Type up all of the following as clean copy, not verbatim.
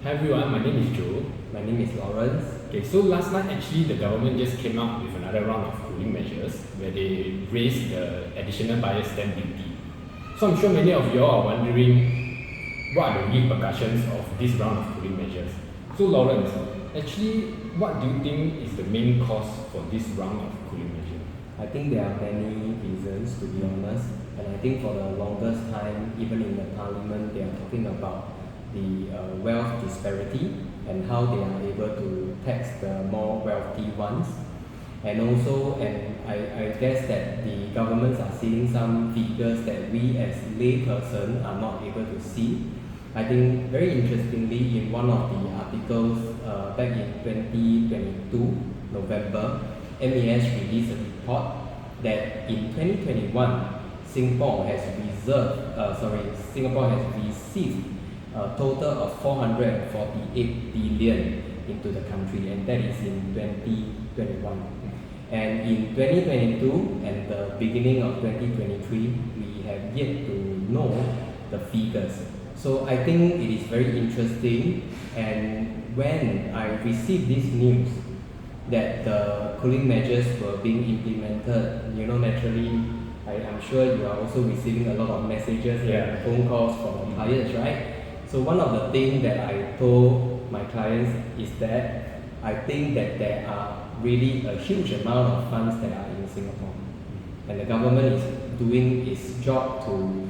Hi everyone, my name is Joe. My name is Lawrence. Okay, so last night actually the government just came out with another round of cooling measures where they raised the additional buyer's stamp duty. So I'm sure many of you all are wondering what are the repercussions of this round of cooling measures. So Lawrence, actually what do you think is the main cause for this round of cooling measure? I think there are many reasons, to be honest, and I think for the longest time, even in the parliament, they are talking about the wealth disparity and how they are able to tax the more wealthy ones. And also, I guess that the governments are seeing some figures that we as layperson are not able to see. I think very interestingly, in one of the articles back in 2022, November, MAS released a report that in 2021, Singapore has received a total of 448 billion into the country, and that is in 2021. And in 2022 and the beginning of 2023, we have yet to know the figures. So I think it is very interesting, and when I received this news that the cooling measures were being implemented, naturally, I'm sure you are also receiving a lot of messages and phone calls from clients, right? So one of the things that I told my clients is that I think that there are really a huge amount of funds that are in Singapore, and the government is doing its job to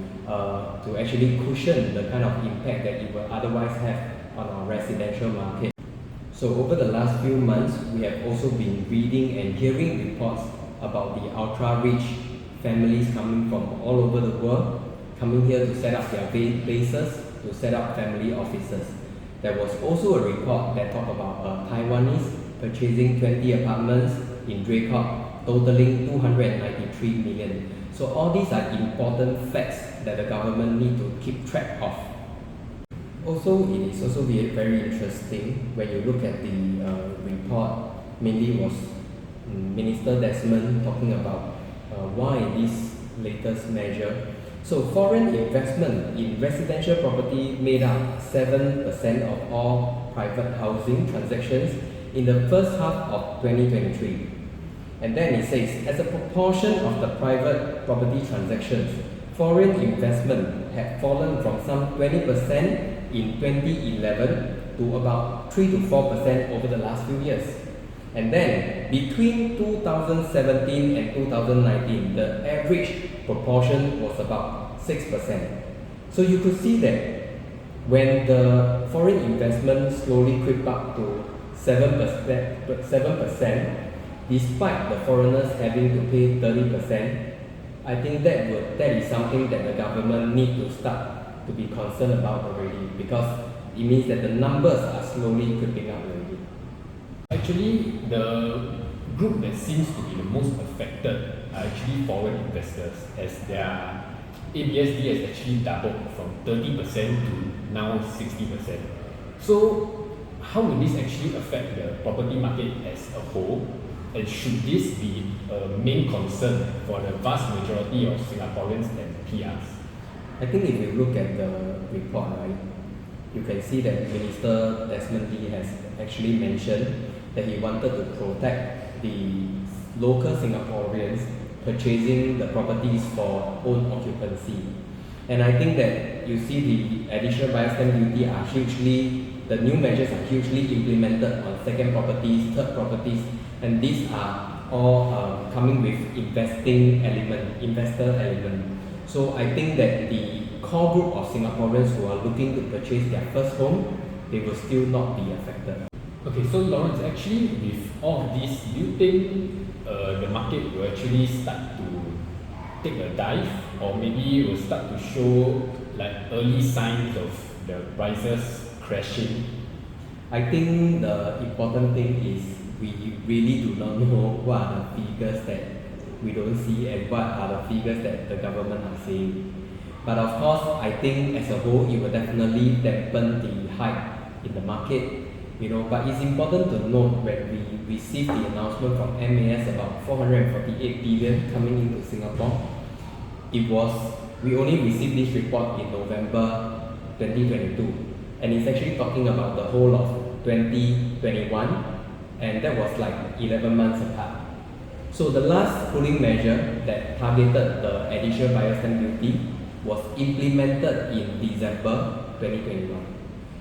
actually cushion the kind of impact that it will otherwise have on our residential market. So over the last few months, we have also been reading and hearing reports about the ultra-rich families coming from all over the world, coming here to set up their bases, to set up family offices. There was also a report that talked about Taiwanese purchasing 20 apartments in Draycott, totaling 293 million. So all these are important facts that the government need to keep track of. Also, it is also very interesting when you look at the report, mainly was Minister Desmond talking about why this latest measure. So foreign investment in residential property made up 7% of all private housing transactions in the first half of 2023. And then it says, as a proportion of the private property transactions, foreign investment had fallen from some 20% in 2011 to about 3 to 4% over the last few years. And then between 2017 and 2019, the average proportion was about 6%. So you could see that when the foreign investment slowly crept up to 7%, despite the foreigners having to pay 30%, I think that is something that the government need to start to be concerned about already, because it means that the numbers are slowly creeping up already. Actually, the group that seems to be the most affected are actually foreign investors, as their ABSD has actually doubled from 30% to now 60%. So how will this actually affect the property market as a whole? And should this be a main concern for the vast majority of Singaporeans and PRs? I think if you look at the report, right, you can see that Minister Desmond Lee has actually mentioned that he wanted to protect the local Singaporeans purchasing the properties for own occupancy. And I think that you see the additional buyer stamp duty the new measures are hugely implemented on second properties, third properties, and these are all coming with investor element. So I think that the core group of Singaporeans who are looking to purchase their first home, they will still not be affected. Okay, so Lawrence, actually with all of this, do you think the market will actually start to take a dive, or maybe will start to show like early signs of the prices crashing? I think the important thing is we really do not know what are the figures that we don't see and what are the figures that the government are saying. But of course, I think as a whole, it will definitely dampen the hype in the market. But it's important to note when we received the announcement from MAS about 448 billion coming into Singapore, we only received this report in November 2022. and it's actually talking about the whole of 2021, and that was like 11 months apart. So the last cooling measure that targeted the additional buyer's stamp duty was implemented in December 2021.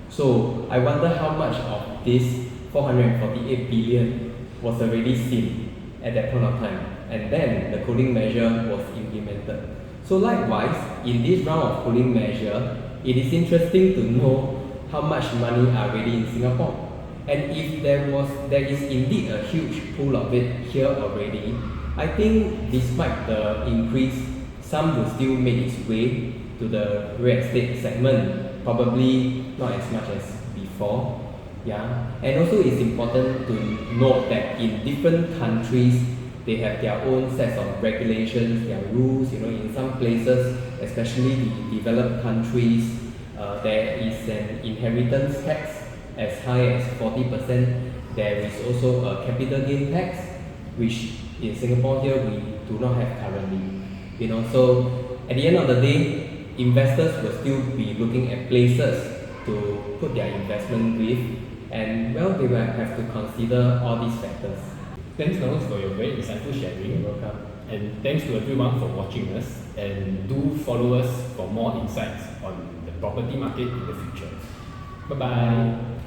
So I wonder how much of this 448 billion was already seen at that point of time, and then the cooling measure was implemented. So likewise, in this round of cooling measure, it is interesting to know how much money are already in Singapore. And if there is indeed a huge pool of it here already, I think despite the increase, some will still make its way to the real estate segment, probably not as much as before. Yeah, and also it's important to note that in different countries, they have their own sets of regulations, their rules. In some places, especially the developed countries, there is an inheritance tax as high as 40%. There is also a capital gain tax, which in Singapore here we do not have currently. So at the end of the day, investors will still be looking at places to put their investment with, and well, they will have to consider all these factors. Thanks, Lawrence, for your very insightful sharing. You're welcome. And thanks to everyone for watching us. And do follow us for more insights on the property market in the future. Bye bye.